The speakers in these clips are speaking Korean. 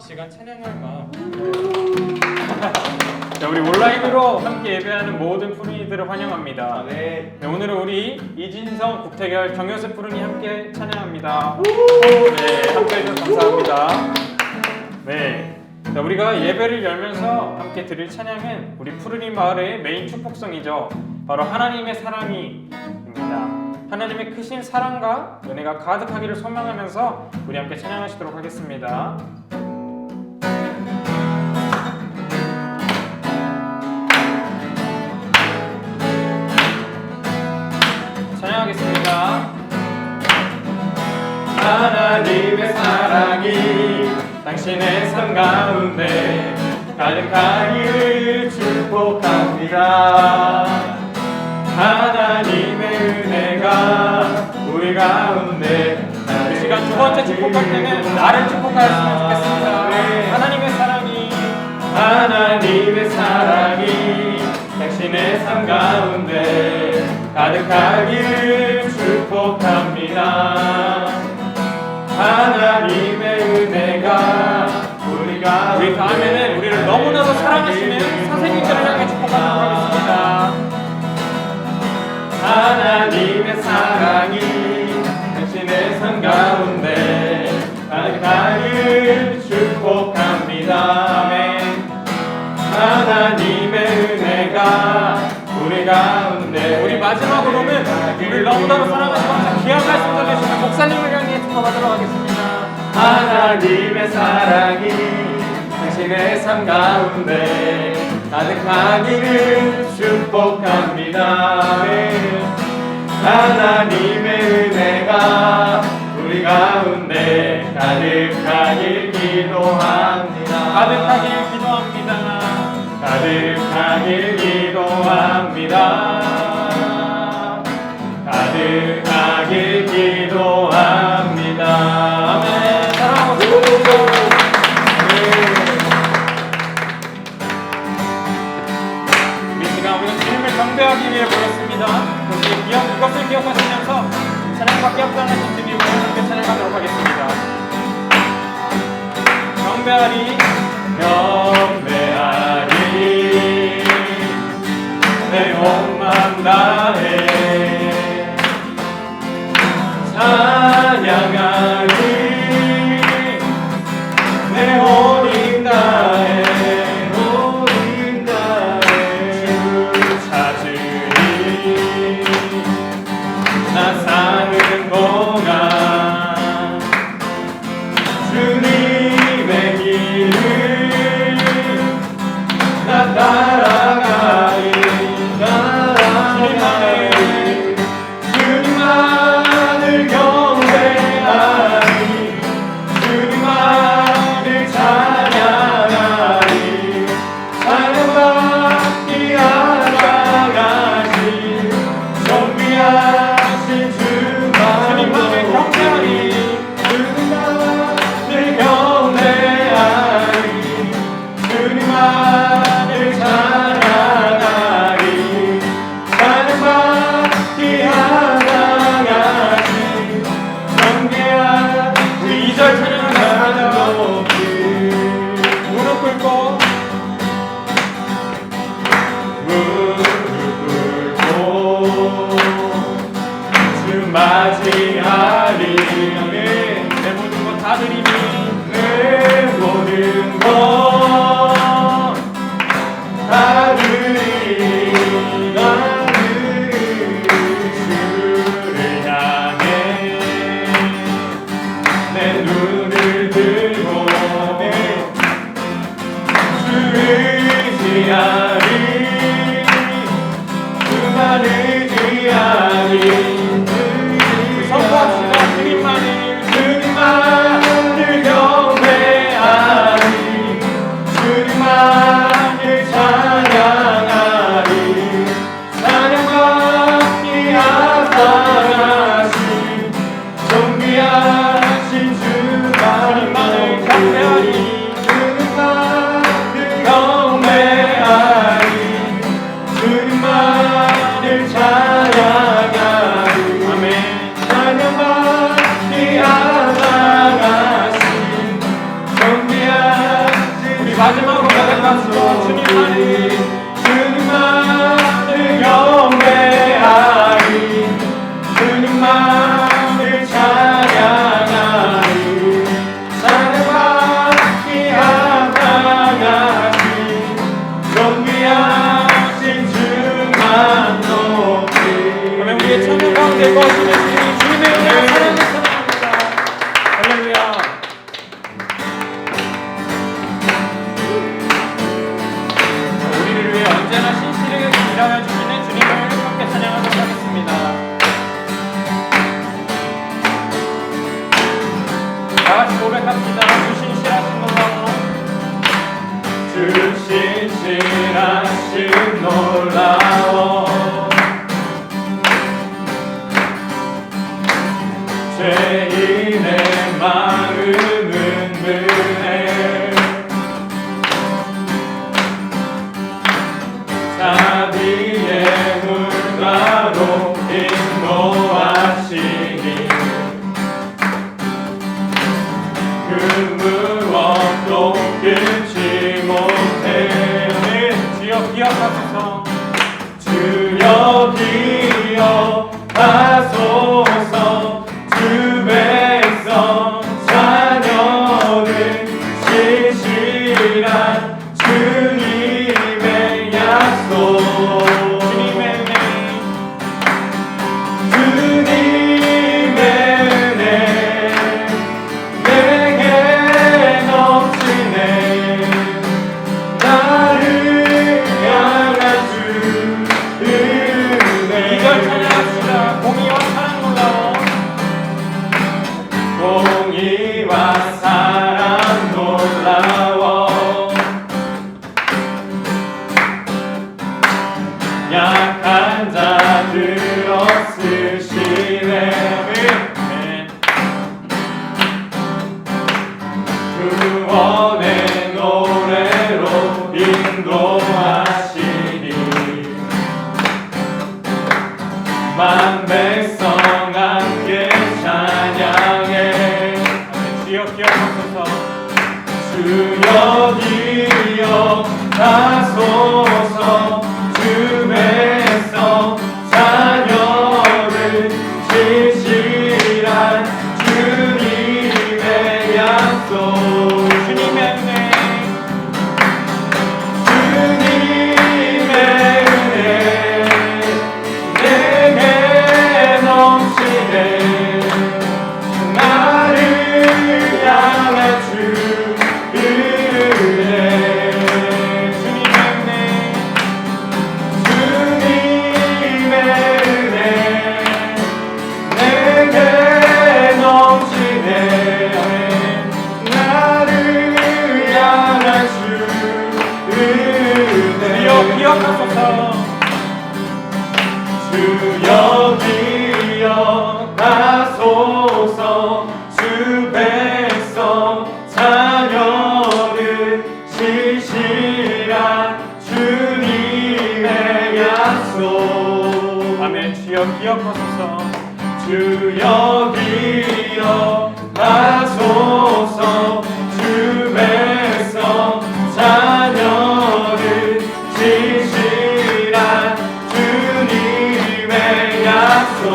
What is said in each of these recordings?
시간 찬양할 마음. 자, 우리 온라인으로 함께 예배하는 모든 푸른이들을 환영합니다. 네. 네, 오늘은 우리 이진성 국태결 정효세 푸른이 함께 찬양합니다. 네, 함께 해주셔서 감사합니다. 네, 자, 우리가 예배를 열면서 함께 드릴 찬양은 우리 푸른이 마을의 메인 축복성이죠. 바로 하나님의 사랑이입니다. 하나님의 크신 사랑과 은혜가 가득하기를 소망하면서 우리 함께 찬양하시도록 하겠습니다. 찬양하겠습니다. 하나님의 사랑이 당신의 삶 가운데 가득하기를 축복합니다. 하나님의 은혜가 우리 가운데 이 시간 두 번째 축복할 때는 나를 축복하였으면 좋겠습니다. 하나님의 사랑이 당신의 삶 가운데 가득하기를 축복합니다. 하나님의 은혜가 우리 다음에는 우리를 너무나도 사랑하시는 선생님들을 향해 축복하도록 하겠습니다. 하나님의 사랑이 당신의 삶 가운데 가득하기를 축복합니다. 아멘. 하나님의 은혜가 우리 가운데 우리 마지막으로는 우리를 너무나도 사랑하시면서 귀한 말씀 전해주시는 목사님을 향해 축복하도록 하겠습니다. 하나님의 사랑이 당신의 삶 가운데 가득하기를 축복합니다. 하나님의 은혜가 우리 가운데 가득하길 기도합니다. 가득하길 기도합니다. 가득하길 기도합니다. 가득하길 기도합니다. 아멘. 사랑하고 축복합니다. 주님을 경배하기 위해 모였습니다. 그것을 기억하시면서 찬양밖에 없다는 주님을 함께 찬양하도록 하겠습니다. 경배하리 내 온 마음 다해 찬양하리 내 온 힘 다해 나 사는 동안 주님의 길을 나 따라가리 주님만을 경배하리 주님만을 찬양하리 찬양받기 하나가시 정비하신 주님만을 경배하리 주님만을 경배하리 주님만을 찬양하리 찬양받기 하나가시 정비하신 우리 2절 찬양하겠습니다. 무릎 꿇고 맞이하리 내 모든 것 다 드리니 내 모든 것 다 드리니 주를 향해 내 눈을 들고 주를 의지하리 그만 의지하리 선포합시다. 주님만을 경배하리 주님만을 찬양하리 찬양받기 합당하신 존귀하신 주님만을 경배하리 주님만을 경배하리 주님만을 찬양하리 아멘. 찬양받기 하나가신 정비한 마음을 찬양하리 찬양받기 합당하신 존귀하신 주만 높이 아멘. 우리의 찬양 가운데 거하시는 주님의 은혜와 사랑을 찬양합니다. 할렐루야. 우리를 위해 언제나 신실하게 일하여 주시는 주님을 함께 찬양하도록 하겠습니다. 다 같이 고백합니다. 주 신실하신 놀라워 주 신실하신 놀라워 죄인의 마음은 은은해 자비의 물가로 인도하시니 그 무엇도 끊지 못해 주여 기억하소서 주여 기억하소서 주 백성 자녀는 신실한 주님의 약속 주님의 은혜 내게 넘치네 나를 향한 주 은혜 이걸 찬양합시다. 공의와 사랑 놀라워 공의와 사랑 놀라워 약한 자들 없으시네 구원의 노래로 인도하시니 만 백성 함께 찬양해 주여 기억하소서 주여 기억하소서 주 백성 자녀를 신실한 주님의 약속 주님의 은혜 내게 넘치네 나를 향한 주 은혜 기억하소서 주여 기억하소서 주 백성 자녀는 신실한 주님의 약속 아멘. 주여 기억하소서 주여 기억하소서 주 백성 자녀를 신실한 주님의 약속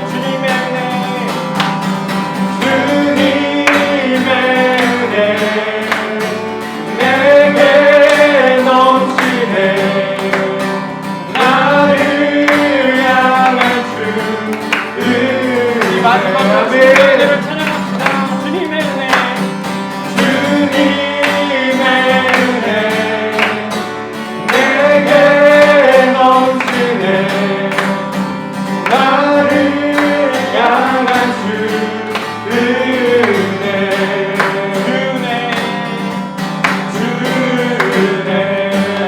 주님의 은혜 내게 넘치네 나를 향한 주 이 마지막 은혜를 찬양합시다. 주님의 은혜 내게 넘치네 나를 향한 주 은혜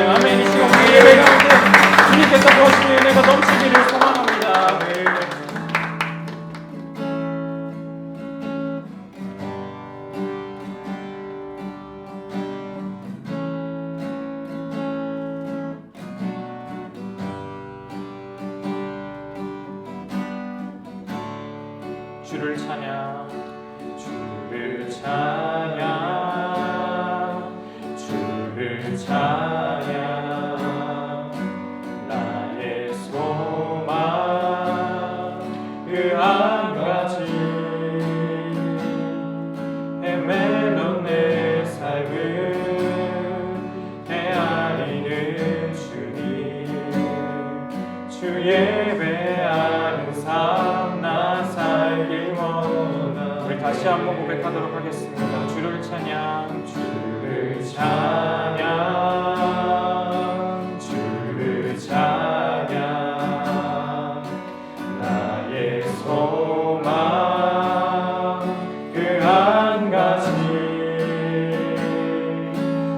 아멘. 이 시간 우리 예배 가운데 주님께서 부어주신 은혜가 넘치기를 소망합니다. 주를 찬양 주를 찬양 주를 찬양 나의 소망 그 한 가지 헤매던 내 삶을 헤아리는 주님 주 예배하는 삶 나 살길 원하네. 우리 다시 한번 고백하도록 하겠습니다. 주를 찬양 주를 찬양 주를 찬양 나의 소망 그 한 가지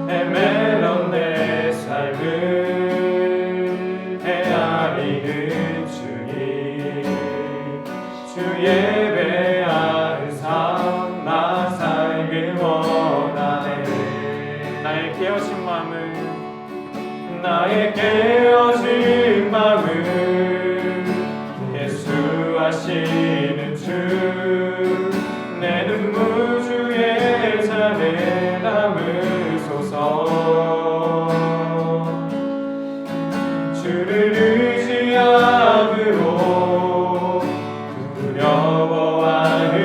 헤매던 내 삶을 헤아리는 주님 주 예배하는 삶 나 살길 원하네. 나의 깨어진 마음을 예수 하시는 주 내 눈물 주의 잔에 담으소서. 주를 의지함으로 두려워하느니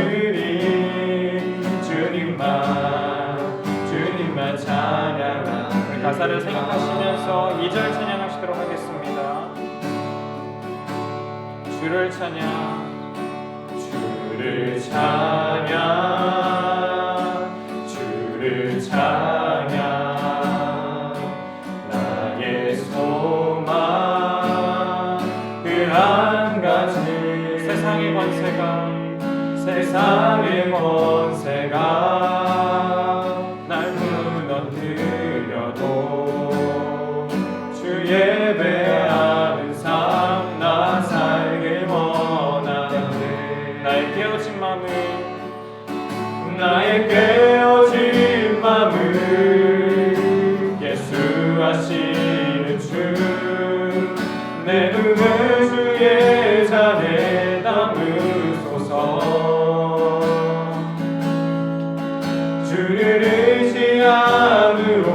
주님만 찬양하라. 가사를 생각하시면서 2절 찬양하시도록 하겠습니다. 주를 찬양 주를 찬양 주를 찬양 나의 소망 그 한 가지 세상의 권세가 날 무너뜨려도 주 예배하는 삶 나 살길 원하네. 나의 깨어진 마음을 예수 하시는 주 내 눈을 주의 잔에 담으소서. 주를 의지함으로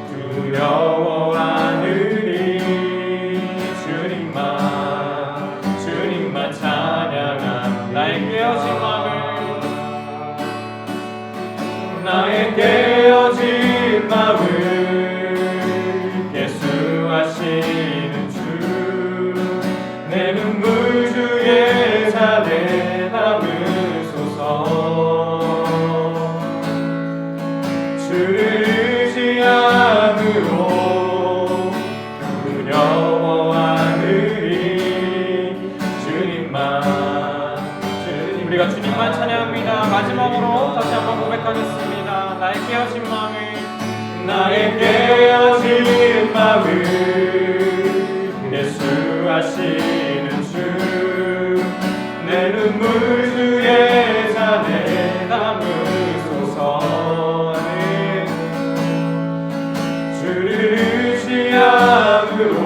두려워하느니 주님만 찬양함. 나의 깨어진 마음을 예수 하시는 주 내 눈물 주의 잔에 담으소서. 주를 의지함으로 두려워하느니 우리가 주님만 찬양합니다. 마지막으로 다시 한번 고백하겠습니다. 나의 깨어진 마음을 예수 하시는 주 내 눈물 주의 잔에 담으소서. 주를 의지함으로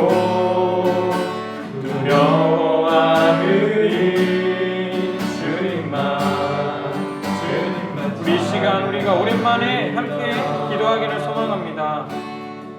두려워하느니 주님만. 우리 시간 우리가 오랜만에 함께 기도하기를 소망합니다.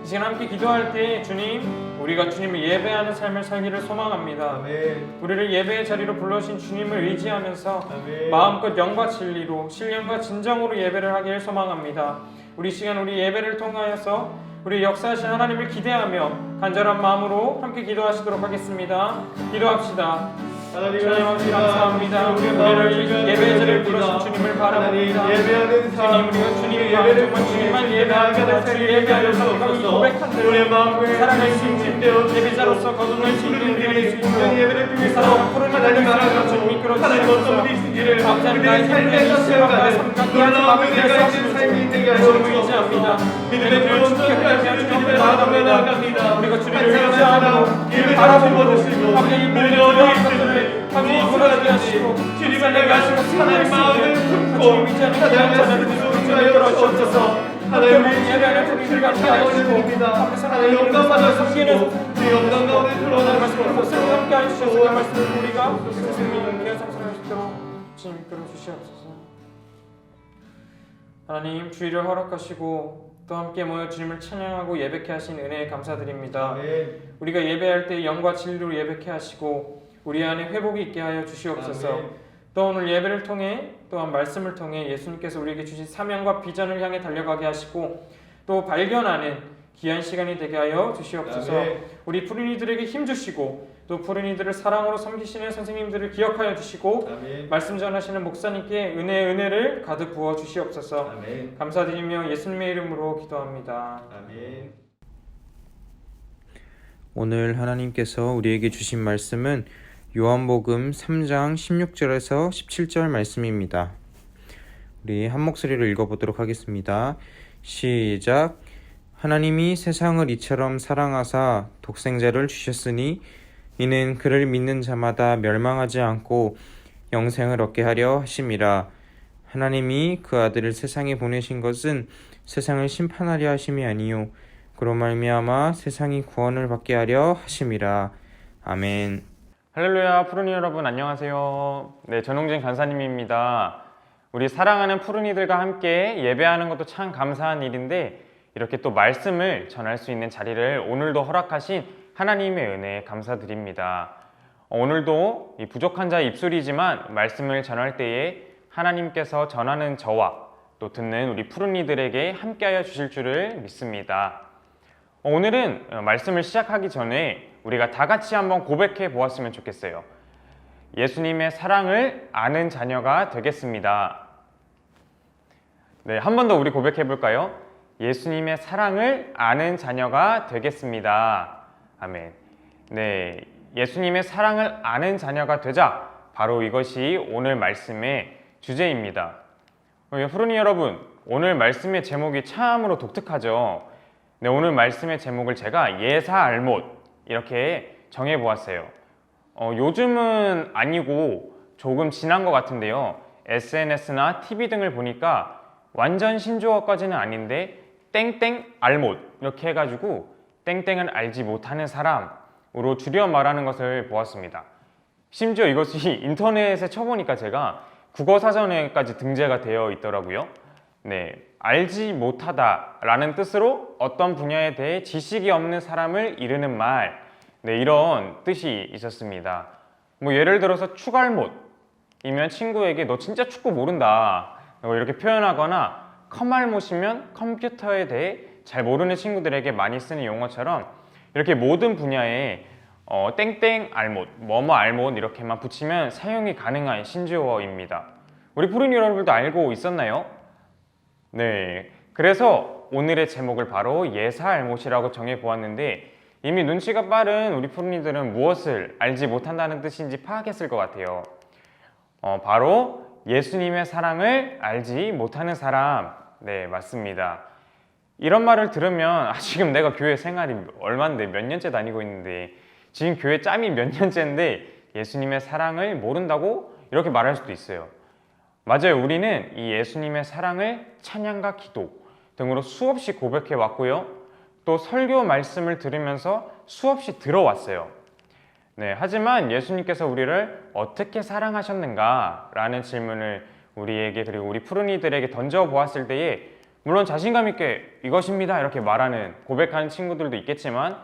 이 시간 함께 기도할 때 주님, 우리가 주님을 예배하는 삶을 살기를 소망합니다. 아멘. 우리를 예배의 자리로 불러신 주님을 의지하면서 아멘. 마음껏 영과 진리로 신령과 진정으로 예배를 하기를 소망합니다. 우리 시간 우리 예배를 통하여서 우리 역사하신 하나님을 기대하며 간절한 마음으로 함께 기도하시도록 하겠습니다. 기도합시다. 하나님 아버지 감사합니다. 우리를 예배의 자리를 부르신 주님을 바라봅니다. 예배하는 주님, 우리가 주님의 마음 정말 주님만 예배하며 주 예배하면서 고백한 대로 살아갈 수 있는 예배자로서 거듭날 수 있는 우리가 될 수 있는 그 사랑을 푸른 하나님 나라가 주님 이끌어주시옵소서. 감사합니다. 나의 삶의 시간과 나의 삶과 귀하지 마음에서 주님을 의지합니다. 믿음의 주를 축복하며 주님을 나아갑니다. 우리가 주님을 의지하며 바라보고 함께 이 모든 것들을 함께 이끌어주게 하시고 주님을 내가 하시고 하나님의 마음을 품고 하나님의 주님을 끌어주옵소서. 하나님의 예배하는 우리들 같이 하시고 하나님의 영광받아 섬기는 영광 가운데 들어오는 말씀을 함께 하시옵소서. 그 말씀을 우리가 스스로 귀한 성사를 할 수 있도록 주님 이끌어 주시옵소서. 하나님 주의를 허락하시고 또 함께 모여 주님을 찬양하고 예배케 하신 은혜에 감사드립니다. 아멘. 우리가 예배할 때 영과 진리로 예배케 하시고 우리 안에 회복이 있게 하여 주시옵소서. 아멘. 또 오늘 예배를 통해 또한 말씀을 통해 예수님께서 우리에게 주신 사명과 비전을 향해 달려가게 하시고 또 발견하는 귀한 시간이 되게 하여 주시옵소서. 아멘. 우리 푸른이들에게 힘 주시고 또 푸른이들을 사랑으로 섬기시는 선생님들을 기억하여 주시고 아멘. 말씀 전하시는 목사님께 은혜를 가득 부어 주시옵소서. 아멘. 감사드리며 예수님의 이름으로 기도합니다. 아멘. 오늘 하나님께서 우리에게 주신 말씀은 요한복음 3장 16절에서 17절 말씀입니다. 우리 한 목소리로 읽어보도록 하겠습니다. 시작. 하나님이 세상을 이처럼 사랑하사 독생자를 주셨으니 이는 그를 믿는 자마다 멸망하지 않고 영생을 얻게 하려 하심이라. 하나님이 그 아들을 세상에 보내신 것은 세상을 심판하려 하심이 아니요 그로 말미암아 세상이 구원을 받게 하려 하심이라. 아멘. 할렐루야. 푸른이 여러분 안녕하세요. 네, 전홍진 간사님입니다. 우리 사랑하는 푸른이들과 함께 예배하는 것도 참 감사한 일인데 이렇게 또 말씀을 전할 수 있는 자리를 오늘도 허락하신 하나님의 은혜에 감사드립니다. 오늘도 이 부족한 자의 입술이지만 말씀을 전할 때에 하나님께서 전하는 저와 또 듣는 우리 푸른이들에게 함께하여 주실 줄을 믿습니다. 오늘은 말씀을 시작하기 전에 우리가 다 같이 한번 고백해 보았으면 좋겠어요. 예수님의 사랑을 아는 자녀가 되겠습니다. 네, 한 번 더 우리 고백해 볼까요? 예수님의 사랑을 아는 자녀가 되겠습니다. 아멘. 네, 예수님의 사랑을 아는 자녀가 되자 바로 이것이 오늘 말씀의 주제입니다. 푸른이 여러분, 오늘 말씀의 제목이 참으로 독특하죠. 네, 오늘 말씀의 제목을 제가 예사알못 이렇게 정해보았어요. 요즘은 아니고 조금 지난 것 같은데요. SNS나 TV 등을 보니까 완전 신조어까지는 아닌데 땡땡 알못 이렇게 해가지고 땡땡을 알지 못하는 사람으로 줄여 말하는 것을 보았습니다. 심지어 이것이 인터넷에 쳐보니까 제가 국어사전에까지 등재가 되어 있더라고요. 네, 알지 못하다라는 뜻으로 어떤 분야에 대해 지식이 없는 사람을 이르는 말, 네, 이런 뜻이 있었습니다. 뭐 예를 들어서 축알못이면 친구에게 너 진짜 축구 모른다 이렇게 표현하거나 컴알못이면 컴퓨터에 대해 잘 모르는 친구들에게 많이 쓰는 용어처럼 이렇게 모든 분야에 땡땡 알못, 뭐뭐 알못 이렇게만 붙이면 사용이 가능한 신조어입니다. 우리 푸른이 여러분들도 알고 있었나요? 네, 그래서 오늘의 제목을 바로 예사알못이라고 정해보았는데 이미 눈치가 빠른 우리 푸른이들은 무엇을 알지 못한다는 뜻인지 파악했을 것 같아요. 바로 예수님의 사랑을 알지 못하는 사람. 네, 맞습니다. 이런 말을 들으면 지금 내가 교회 생활이 얼마인데 몇 년째 다니고 있는데 지금 교회 짬이 몇 년째인데 예수님의 사랑을 모른다고 이렇게 말할 수도 있어요. 맞아요. 우리는 이 예수님의 사랑을 찬양과 기도 등으로 수없이 고백해 왔고요. 또 설교 말씀을 들으면서 수없이 들어왔어요. 네, 하지만 예수님께서 우리를 어떻게 사랑하셨는가? 라는 질문을 우리에게 그리고 우리 푸른이들에게 던져보았을 때에 물론 자신감 있게 이것입니다 이렇게 말하는 고백하는 친구들도 있겠지만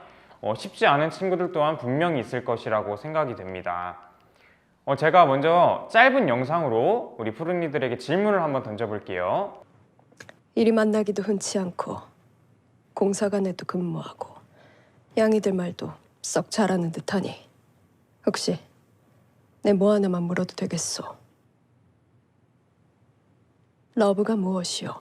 쉽지 않은 친구들 또한 분명히 있을 것이라고 생각이 됩니다. 제가 먼저 짧은 영상으로 우리 푸른이들에게 질문을 한번 던져볼게요. 이리 만나기도 흔치 않고 공사관에도 근무하고 양이들 말도 썩 잘하는 듯하니 혹시 내 뭐 하나만 물어도 되겠소? 러브가 무엇이오?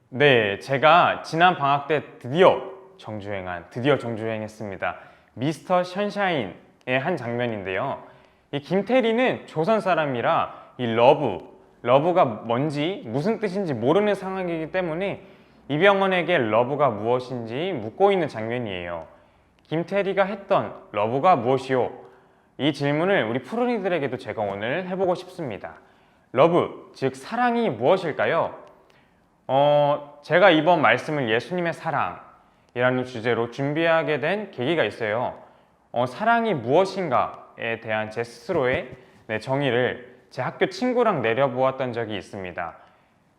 네, 제가 지난 방학 때 드디어 정주행했습니다. 미스터 션샤인의 한 장면인데요. 이 김태리는 조선 사람이라 이 러브가 뭔지 무슨 뜻인지 모르는 상황이기 때문에 이병헌에게 러브가 무엇인지 묻고 있는 장면이에요. 김태리가 했던 러브가 무엇이요? 이 질문을 우리 푸른이들에게도 제가 오늘 해보고 싶습니다. 러브, 즉 사랑이 무엇일까요? 제가 이번 말씀을 예수님의 사랑이라는 주제로 준비하게 된 계기가 있어요. 사랑이 무엇인가에 대한 제 스스로의 정의를 제 학교 친구랑 내려보았던 적이 있습니다.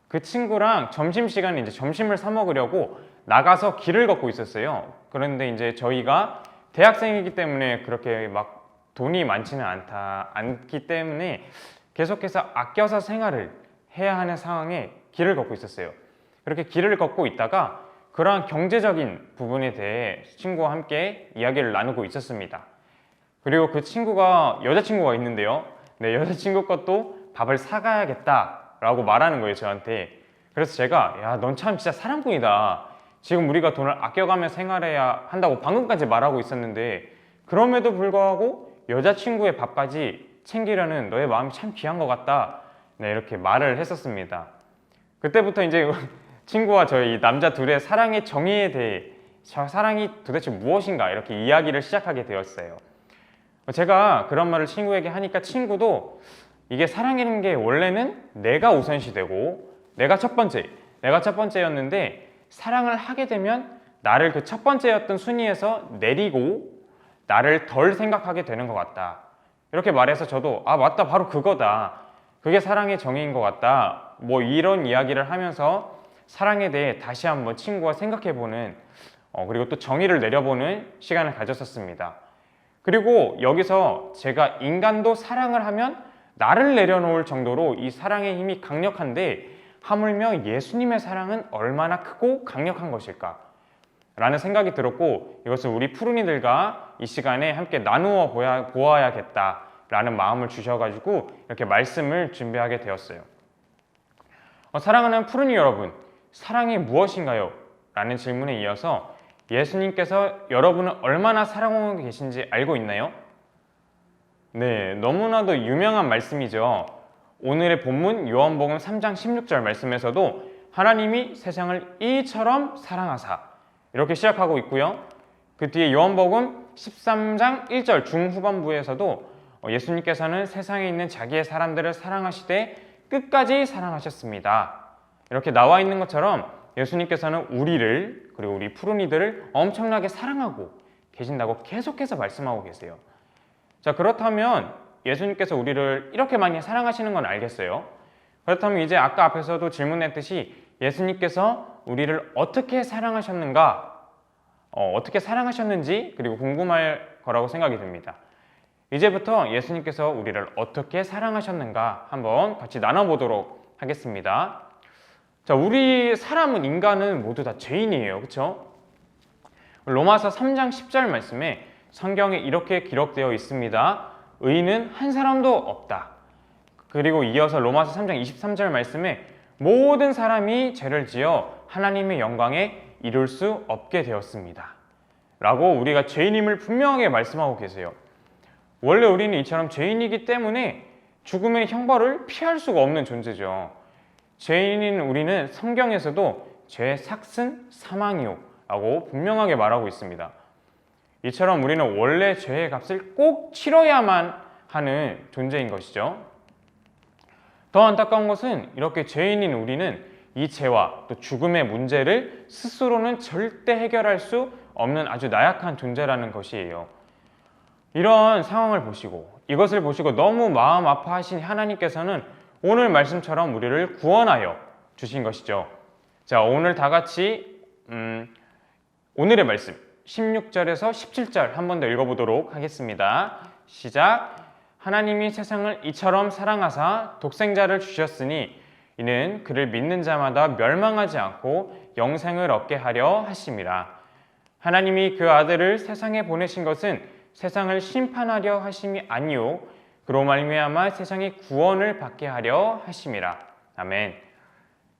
그 친구랑 점심시간에 이제 점심을 사 먹으려고 나가서 길을 걷고 있었어요. 그런데 이제 저희가 대학생이기 때문에 그렇게 막 돈이 많지는 않기 때문에 계속해서 아껴서 생활을 해야 하는 상황에 길을 걷고 있었어요. 그렇게 길을 걷고 있다가 그러한 경제적인 부분에 대해 친구와 함께 이야기를 나누고 있었습니다. 그리고 그 친구가 여자친구가 있는데요. 네, 여자친구 것도 밥을 사가야겠다라고 말하는 거예요, 저한테. 그래서 제가 야, 넌 참 진짜 사랑꾼이다. 지금 우리가 돈을 아껴가며 생활해야 한다고 방금까지 말하고 있었는데 그럼에도 불구하고 여자친구의 밥까지 챙기려는 너의 마음이 참 귀한 것 같다. 네, 이렇게 말을 했었습니다. 그때부터 이제 친구와 저희 남자 둘의 사랑의 정의에 대해 사랑이 도대체 무엇인가 이렇게 이야기를 시작하게 되었어요. 제가 그런 말을 친구에게 하니까 친구도 이게 사랑이라는 게 원래는 내가 우선시 되고 내가 첫 번째였는데 사랑을 하게 되면 나를 그 첫 번째였던 순위에서 내리고 나를 덜 생각하게 되는 것 같다. 이렇게 말해서 저도 아 맞다 바로 그거다. 그게 사랑의 정의인 것 같다. 뭐 이런 이야기를 하면서 사랑에 대해 다시 한번 친구와 생각해보는 그리고 또 정의를 내려보는 시간을 가졌었습니다. 그리고 여기서 제가 인간도 사랑을 하면 나를 내려놓을 정도로 이 사랑의 힘이 강력한데 하물며 예수님의 사랑은 얼마나 크고 강력한 것일까? 라는 생각이 들었고 이것을 우리 푸른이들과 이 시간에 함께 나누어 보아야겠다 라는 마음을 주셔가지고 이렇게 말씀을 준비하게 되었어요. 사랑하는 푸른이 여러분, 사랑이 무엇인가요? 라는 질문에 이어서 예수님께서 여러분을 얼마나 사랑하고 계신지 알고 있나요? 네, 너무나도 유명한 말씀이죠. 오늘의 본문 요한복음 3장 16절 말씀에서도 하나님이 세상을 이처럼 사랑하사 이렇게 시작하고 있고요. 그 뒤에 요한복음 13장 1절 중후반부에서도 예수님께서는 세상에 있는 자기의 사람들을 사랑하시되 끝까지 사랑하셨습니다. 이렇게 나와 있는 것처럼 예수님께서는 우리를 그리고 우리 푸른이들을 엄청나게 사랑하고 계신다고 계속해서 말씀하고 계세요. 자, 그렇다면 예수님께서 우리를 이렇게 많이 사랑하시는 건 알겠어요. 그렇다면 이제 아까 앞에서도 질문했듯이 예수님께서 우리를 어떻게 사랑하셨는가, 어떻게 사랑하셨는지 그리고 궁금할 거라고 생각이 듭니다. 이제부터 예수님께서 우리를 어떻게 사랑하셨는가 한번 같이 나눠보도록 하겠습니다. 자, 우리 사람은 인간은 모두 다 죄인이에요. 그렇죠? 로마서 3장 10절 말씀에 성경에 이렇게 기록되어 있습니다. 의인은 한 사람도 없다. 그리고 이어서 로마서 3장 23절 말씀에 모든 사람이 죄를 지어 하나님의 영광에 이룰 수 없게 되었습니다. 라고 우리가 죄인임을 분명하게 말씀하고 계세요. 원래 우리는 이처럼 죄인이기 때문에 죽음의 형벌을 피할 수가 없는 존재죠. 죄인인 우리는 성경에서도 죄의 삭은 사망이요 라고 분명하게 말하고 있습니다. 이처럼 우리는 원래 죄의 값을 꼭 치러야만 하는 존재인 것이죠. 더 안타까운 것은 이렇게 죄인인 우리는 이 죄와 또 죽음의 문제를 스스로는 절대 해결할 수 없는 아주 나약한 존재라는 것이에요. 이런 상황을 보시고 이것을 보시고 너무 마음 아파하신 하나님께서는 오늘 말씀처럼 우리를 구원하여 주신 것이죠. 자, 오늘 다 같이 오늘의 말씀 16절에서 17절 한 번 더 읽어보도록 하겠습니다. 시작. 하나님이 세상을 이처럼 사랑하사 독생자를 주셨으니 이는 그를 믿는 자마다 멸망하지 않고 영생을 얻게 하려 하심이라. 하나님이 그 아들을 세상에 보내신 것은 세상을 심판하려 하심이 아니요 그로 말미암아 세상이 구원을 받게 하려 하심이라. 아멘.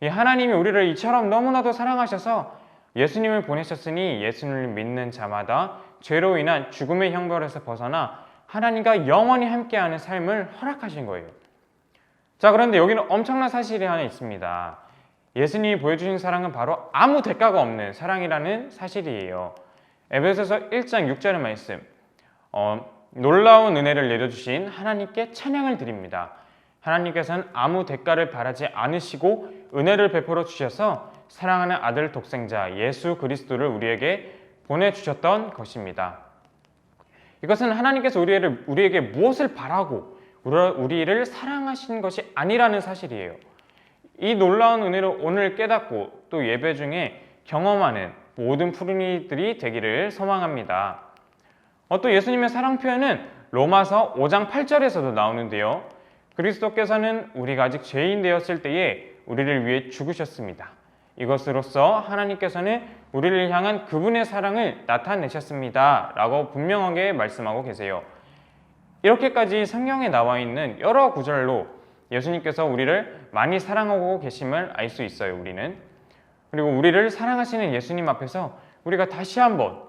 이 하나님이 우리를 이처럼 너무나도 사랑하셔서 예수님을 보내셨으니 예수님을 믿는 자마다 죄로 인한 죽음의 형벌에서 벗어나 하나님과 영원히 함께하는 삶을 허락하신 거예요. 자, 그런데 여기는 엄청난 사실이 하나 있습니다. 예수님이 보여주신 사랑은 바로 아무 대가가 없는 사랑이라는 사실이에요. 에베소서 1장 6절의 말씀, 놀라운 은혜를 내려주신 하나님께 찬양을 드립니다. 하나님께서는 아무 대가를 바라지 않으시고 은혜를 베풀어 주셔서 사랑하는 아들 독생자 예수 그리스도를 우리에게 보내주셨던 것입니다. 이것은 하나님께서 우리에게 무엇을 바라고 우리를 사랑하신 것이 아니라는 사실이에요. 이 놀라운 은혜를 오늘 깨닫고 또 예배 중에 경험하는 모든 푸른이들이 되기를 소망합니다. 또 예수님의 사랑 표현은 로마서 5장 8절에서도 나오는데요. 그리스도께서는 우리가 아직 죄인 되었을 때에 우리를 위해 죽으셨습니다. 이것으로써 하나님께서는 우리를 향한 그분의 사랑을 나타내셨습니다. 라고 분명하게 말씀하고 계세요. 이렇게까지 성경에 나와 있는 여러 구절로 예수님께서 우리를 많이 사랑하고 계심을 알 수 있어요, 우리는. 그리고 우리를 사랑하시는 예수님 앞에서 우리가 다시 한번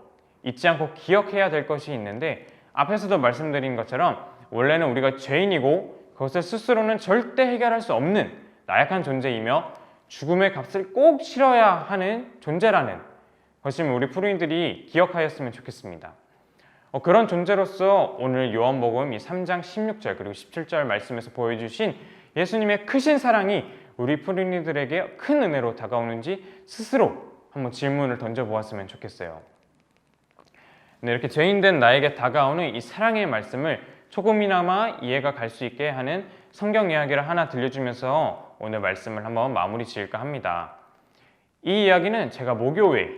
잊지 않고 기억해야 될 것이 있는데, 앞에서도 말씀드린 것처럼 원래는 우리가 죄인이고 그것을 스스로는 절대 해결할 수 없는 나약한 존재이며 죽음의 값을 꼭 치러야 하는 존재라는 것임을 우리 푸른이들이 기억하였으면 좋겠습니다. 그런 존재로서 오늘 요한복음 이 3장 16절 그리고 17절 말씀에서 보여주신 예수님의 크신 사랑이 우리 푸른이들에게 큰 은혜로 다가오는지 스스로 한번 질문을 던져보았으면 좋겠어요. 네, 이렇게 죄인된 나에게 다가오는 이 사랑의 말씀을 조금이나마 이해가 갈 수 있게 하는 성경 이야기를 하나 들려주면서 오늘 말씀을 한번 마무리 지을까 합니다. 이 이야기는 제가 모교회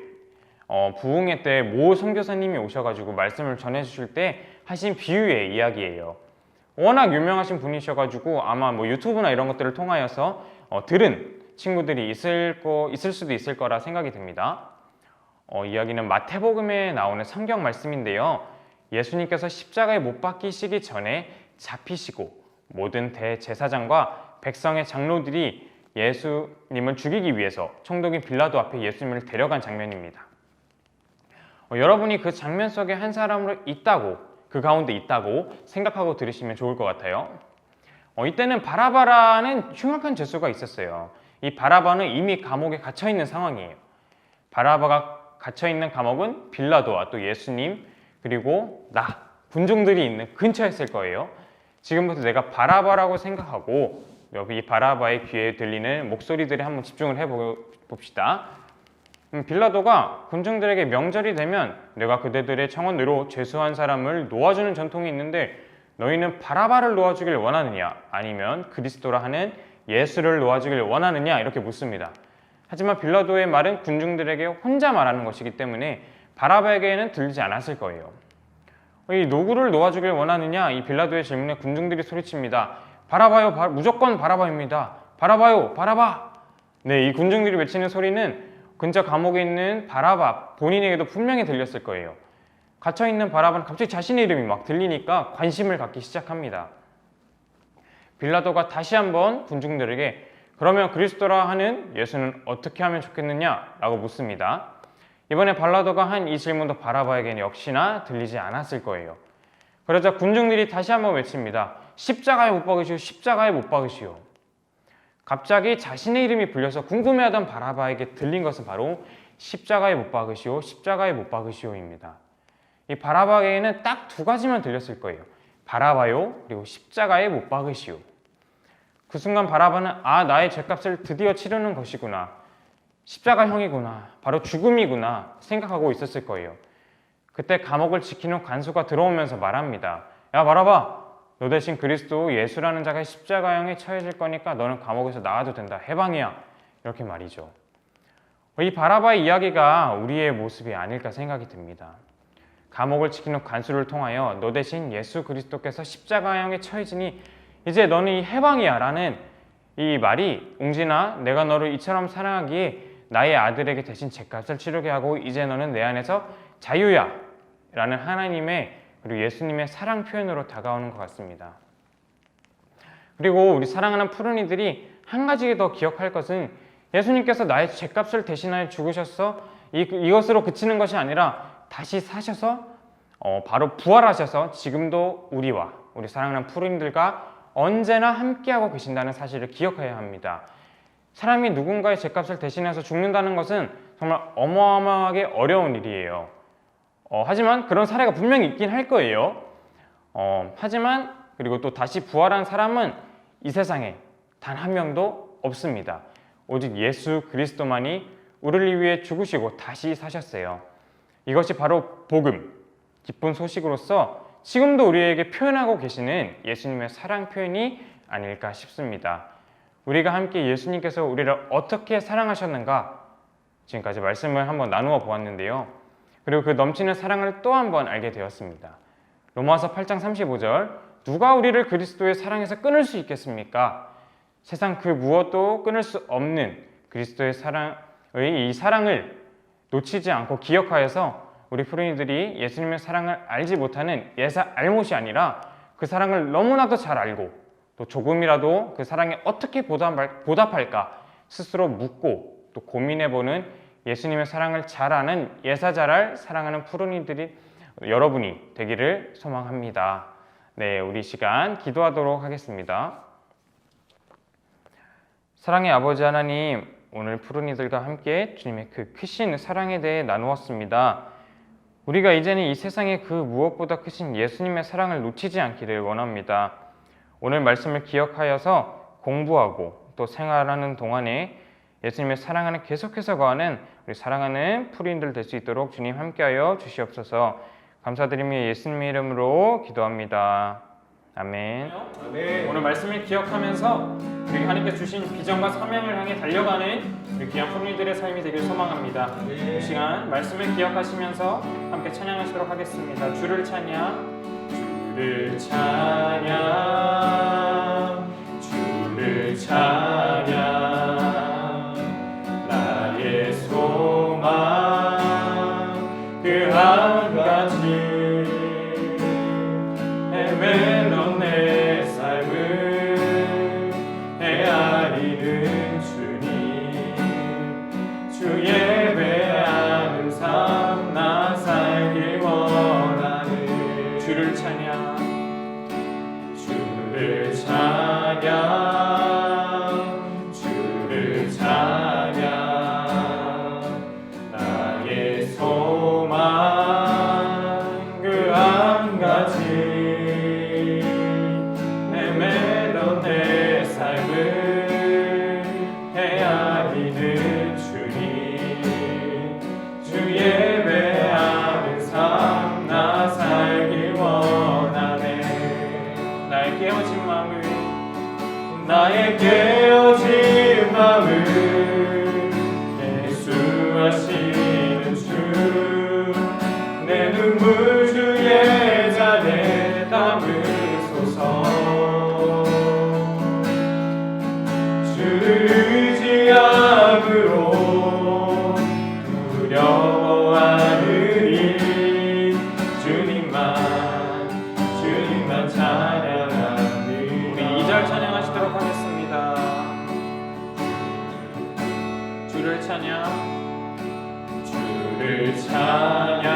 부흥회 때 모 선교사님이 오셔가지고 말씀을 전해주실 때 하신 비유의 이야기예요. 워낙 유명하신 분이셔가지고 아마 뭐 유튜브나 이런 것들을 통하여서 들은 친구들이 있을 수도 있을 거라 생각이 듭니다. 이야기는 마태복음에 나오는 성경 말씀인데요. 예수님께서 십자가에 못 박히시기 전에 잡히시고 모든 대제사장과 백성의 장로들이 예수님을 죽이기 위해서 총독인 빌라도 앞에 예수님을 데려간 장면입니다. 여러분이 그 장면 속에 한 사람으로 그 가운데 있다고 생각하고 들으시면 좋을 것 같아요. 이때는 바라바라는 흉악한 죄수가 있었어요. 이 바라바는 이미 감옥에 갇혀있는 상황이에요. 바라바가 갇혀있는 감옥은 빌라도와 또 예수님 그리고 군중들이 있는 근처였을 거예요. 지금부터 내가 바라바라고 생각하고 여기 바라바의 귀에 들리는 목소리들에 한번 집중을 해봅시다. 빌라도가 군중들에게 명절이 되면 내가 그대들의 청원으로 죄수한 사람을 놓아주는 전통이 있는데 너희는 바라바를 놓아주길 원하느냐 아니면 그리스도라 하는 예수를 놓아주길 원하느냐 이렇게 묻습니다. 하지만 빌라도의 말은 군중들에게 혼자 말하는 것이기 때문에 바라바에게는 들리지 않았을 거예요. 이 누구를 놓아주길 원하느냐 이 빌라도의 질문에 군중들이 소리칩니다. 바라바요, 무조건 바라바입니다. 바라바요, 바라바. 네, 이 군중들이 외치는 소리는 근처 감옥에 있는 바라바 본인에게도 분명히 들렸을 거예요. 갇혀있는 바라바는 갑자기 자신의 이름이 막 들리니까 관심을 갖기 시작합니다. 빌라도가 다시 한번 군중들에게 그러면 그리스도라 하는 예수는 어떻게 하면 좋겠느냐 라고 묻습니다. 이번에 빌라도가 한 이 질문도 바라바에게는 역시나 들리지 않았을 거예요. 그러자 군중들이 다시 한번 외칩니다. 십자가에 못 박으시오, 십자가에 못 박으시오. 갑자기 자신의 이름이 불려서 궁금해하던 바라바에게 들린 것은 바로 십자가에 못 박으시오, 십자가에 못 박으시오입니다. 이 바라바에게는 딱 두 가지만 들렸을 거예요. 바라바요, 그리고 십자가에 못 박으시오. 그 순간 바라바는 나의 죄값을 드디어 치르는 것이구나. 십자가형이구나. 바로 죽음이구나 생각하고 있었을 거예요. 그때 감옥을 지키는 간수가 들어오면서 말합니다. 야 바라바, 너 대신 그리스도 예수라는 자가 십자가형에 처해질 거니까 너는 감옥에서 나와도 된다. 해방이야. 이렇게 말이죠. 이 바라바의 이야기가 우리의 모습이 아닐까 생각이 듭니다. 감옥을 지키는 간수를 통하여 너 대신 예수 그리스도께서 십자가형에 처해지니 이제 너는 이 해방이야 라는 이 말이 웅진아 내가 너를 이처럼 사랑하기에 나의 아들에게 대신 죄값을 치르게 하고 이제 너는 내 안에서 자유야 라는 하나님의 그리고 예수님의 사랑 표현으로 다가오는 것 같습니다. 그리고 우리 사랑하는 푸른이들이 한 가지 더 기억할 것은 예수님께서 나의 죄값을 대신하여 죽으셔서 이것으로 그치는 것이 아니라 다시 사셔서 바로 부활하셔서 지금도 우리와 우리 사랑하는 푸른이들과 언제나 함께하고 계신다는 사실을 기억해야 합니다. 사람이 누군가의 죄값을 대신해서 죽는다는 것은 정말 어마어마하게 어려운 일이에요. 하지만 그런 사례가 분명히 있긴 할 거예요. 하지만 그리고 또 다시 부활한 사람은 이 세상에 단 한 명도 없습니다. 오직 예수 그리스도만이 우리를 위해 죽으시고 다시 사셨어요. 이것이 바로 복음, 기쁜 소식으로서 지금도 우리에게 표현하고 계시는 예수님의 사랑 표현이 아닐까 싶습니다. 우리가 함께 예수님께서 우리를 어떻게 사랑하셨는가 지금까지 말씀을 한번 나누어 보았는데요. 그리고 그 넘치는 사랑을 또 한 번 알게 되었습니다. 로마서 8장 35절 누가 우리를 그리스도의 사랑에서 끊을 수 있겠습니까? 세상 그 무엇도 끊을 수 없는 그리스도의 이 사랑을 놓치지 않고 기억하여서 우리 푸른이들이 예수님의 사랑을 알지 못하는 예사 알못이 아니라 그 사랑을 너무나도 잘 알고 또 조금이라도 그 사랑에 어떻게 보답할까 스스로 묻고 또 고민해보는 예수님의 사랑을 잘 아는 예사 잘할 사랑하는 푸른이들이 여러분이 되기를 소망합니다. 네, 우리 시간 기도하도록 하겠습니다. 사랑의 아버지 하나님, 오늘 푸른이들과 함께 주님의 그 크신 사랑에 대해 나누었습니다. 우리가 이제는 이 세상의 그 무엇보다 크신 예수님의 사랑을 놓치지 않기를 원합니다. 오늘 말씀을 기억하여서 공부하고 또 생활하는 동안에 예수님의 사랑하는 계속해서 거하는 우리 사랑하는 푸른이들 될 수 있도록 주님 함께하여 주시옵소서. 감사드리며 예수님의 이름으로 기도합니다. 아멘. 오늘 말씀을 기억하면서 우리 하나님께 주신 비전과 사명을 향해 달려가는 우리 귀한 푸른이들의 삶이 되길 소망합니다. 이 시간 말씀을 기억하시면서 함께 찬양하시도록 하겠습니다. 주를 찬양, 주를 찬양, 주를 찬양, 나의 소망 그 한 가지 헤매던 내 삶을 헤아리는 주님, 주 예배하는 삶 나 살길 원하는 주를 찬양, 주를 찬양, 주를 찬양, 나의 소망 그 한 가지 헤매던 내 삶을 헤아리는 주님, 주 예배하는 삶 나 살길 원하네. 나의 깨어진 마음을, 나의 깨어진 마음을 예수 하시는 주, 내 눈물 주의 잔에 담으소서. 주를 의지함으로 두려워하느니 주님만 찬양하니. 우리 2절 찬양하시도록 하겠습니다. 주를 찬양, 주를 찬양,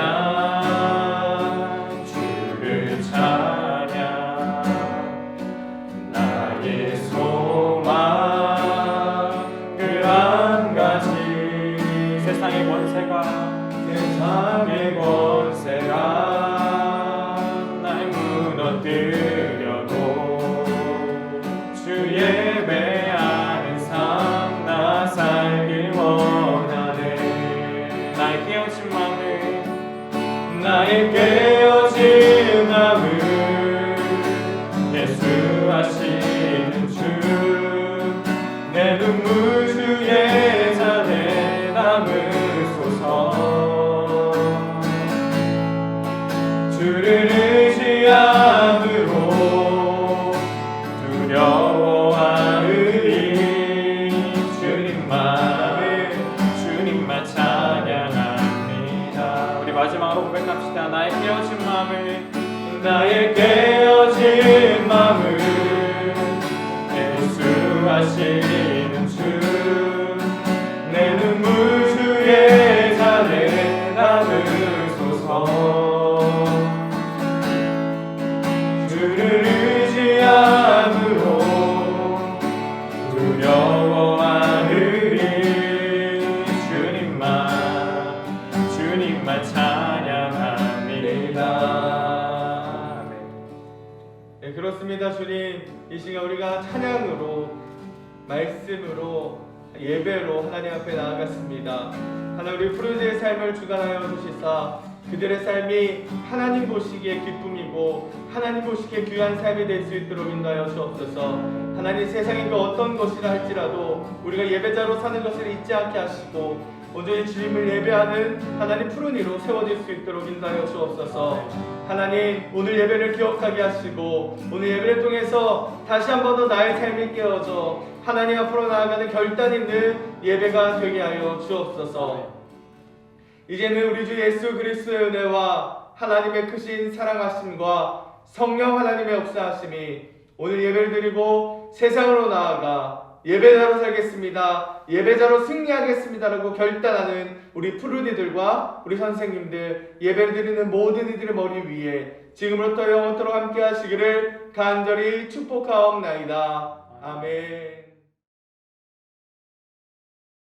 주를 찬양, 나의 소망 그 한 가지 세상의 권세가 날 무너뜨려도 주 예배하는 삶 나 살길 원하네. 나의 깨어진 마음을, 나의 깨어진 마음을 예수 하시는 주, 내 눈물 주의 잔에 담으소서. 주를 의지함으로 두려워하으니 주님만 찬양합니다. 우리 마지막으로 고백합시다. 나의 깨어진 마음을 예수 하시는 주, 내 눈물 주의 잔에 담으소서. 주를 의지함으로 두려워하으니 주님만 찬양합니다. 네, 그렇습니다. 주님, 이 시간 우리가 찬양으로, 말씀으로, 예배로 하나님 앞에 나아갔습니다. 하나님, 우리 푸른이들의 삶을 주관하여 주시사 그들의 삶이 하나님 보시기에 기쁨이고 하나님 보시기에 귀한 삶이 될 수 있도록 인도하여 주옵소서. 하나님, 세상의 그 어떤 것이라 할지라도 우리가 예배자로 사는 것을 잊지 않게 하시고 온전히 주님을 예배하는 하나님 푸른 이로 세워질 수 있도록 인도하여 주옵소서. 하나님, 오늘 예배를 기억하게 하시고 오늘 예배를 통해서 다시 한 번 더 나의 삶이 깨어져 하나님 앞으로 나아가는 결단 있는 예배가 되게 하여 주옵소서. 이제는 우리 주 예수 그리스도의 은혜와 하나님의 크신 사랑하심과 성령 하나님의 역사하심이 오늘 예배를 드리고 세상으로 나아가 예배자로 살겠습니다, 예배자로 승리하겠습니다라고 결단하는 우리 푸르니들과 우리 선생님들, 예배를 드리는 모든 이들의 머리 위에 지금부터 영원토록 함께 하시기를 간절히 축복하옵나이다. 아멘.